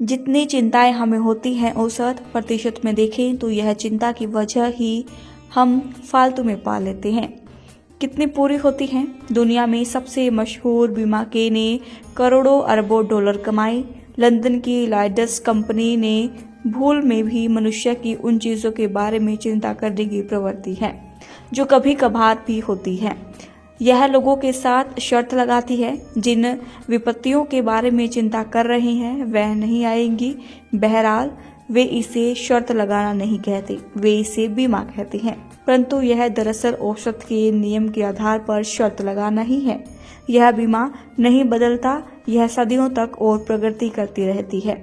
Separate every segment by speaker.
Speaker 1: जितनी चिंताएं हमें होती हैं औसत प्रतिशत में देखें तो यह चिंता की वजह ही हम फालतू में पा लेते हैं। कितनी पूरी होती हैं? दुनिया में सबसे मशहूर बीमा के ने करोड़ों अरबों डॉलर कमाए। लंदन की लॉयड्स कंपनी ने भूल में भी मनुष्य की उन चीज़ों के बारे में चिंता करने की प्रवृत्ति है जो कभी कभार भी होती है। यह लोगों के साथ शर्त लगाती है जिन विपत्तियों के बारे में चिंता कर रहे हैं वह नहीं आएंगी। बहरहाल वे इसे शर्त लगाना नहीं कहते, वे इसे बीमा कहते हैं, परंतु यह दरअसल औसत के नियम के आधार पर शर्त लगाना ही है। यह बीमा नहीं बदलता, यह सदियों तक और प्रगति करती रहती है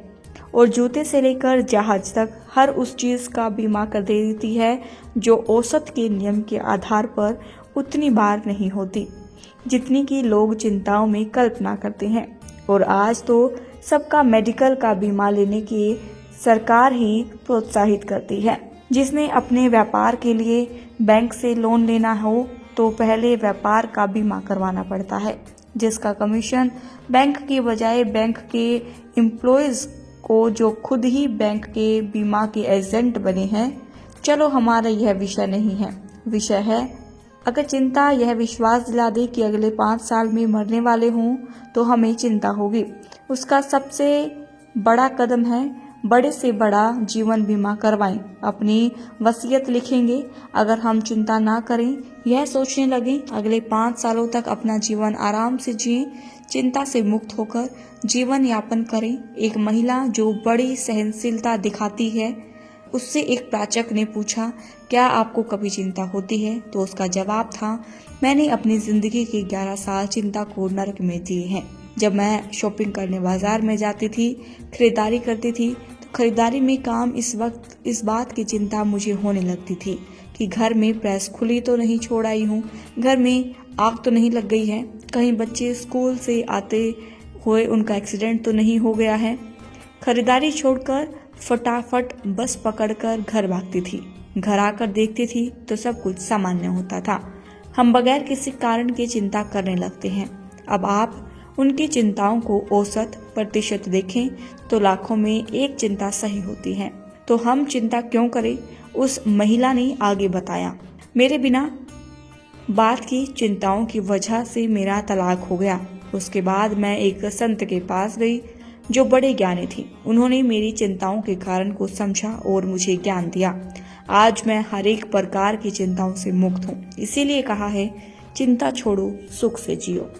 Speaker 1: और जूते से लेकर जहाज तक हर उस चीज़ का बीमा कर देती है जो औसत के नियम के आधार पर उतनी बार नहीं होती जितनी कि लोग चिंताओं में कल्पना करते हैं। और आज तो सबका मेडिकल का बीमा लेने की सरकार ही प्रोत्साहित करती है। जिसने अपने व्यापार के लिए बैंक से लोन लेना हो तो पहले व्यापार का बीमा करवाना पड़ता है, जिसका कमीशन बैंक की बजाय बैंक के एम्प्लॉयज़ को जो खुद ही बैंक के बीमा के एजेंट बने हैं। चलो हमारा यह विषय नहीं है। विषय है अगर चिंता यह विश्वास दिला दे कि अगले 5 साल में मरने वाले हों तो हमें चिंता होगी। उसका सबसे बड़ा कदम है बड़े से बड़ा जीवन बीमा करवाएं। अपनी वसीयत लिखेंगे। अगर हम चिंता ना करें, यह सोचने लगें अगले 5 सालों तक अपना जीवन आराम से जिएं, चिंता से मुक्त होकर जीवन यापन करें। एक महिला जो बड़ी सहनशीलता दिखाती है, उससे एक पाचक ने पूछा, क्या आपको कभी चिंता होती है? तो उसका जवाब था, मैंने अपनी जिंदगी के 11 साल चिंता को नरक में दिए हैं। जब मैं शॉपिंग करने बाजार में जाती थी, खरीदारी करती थी, तो खरीदारी में काम इस बात की चिंता मुझे होने लगती थी कि घर में प्रेस खुली तो नहीं छोड़ आई हूँ, घर में आग तो नहीं लग गई है, कहीं बच्चे स्कूल से आते हुए उनका एक्सीडेंट तो नहीं हो गया है। खरीदारी छोड़कर फटाफट बस पकड़कर घर भागती थी। घर आकर देखती थी तो सब कुछ सामान्य होता था। हम बगैर किसी कारण की चिंता करने लगते हैं। अब आप उनकी चिंताओं को औसत प्रतिशत देखें तो लाखों में एक चिंता सही होती है। तो हम चिंता क्यों करें? उस महिला ने आगे बताया, मेरे बिना बात की चिंताओं की वजह से मेरा तलाक हो गया। उसके बाद मैं एक संत के पास गई जो बड़े ज्ञानी थी। उन्होंने मेरी चिंताओं के कारण को समझा और मुझे ज्ञान दिया। आज मैं हर एक प्रकार की चिंताओं से मुक्त हूँ। इसीलिए कहा है, चिंता छोड़ो, सुख से जियो।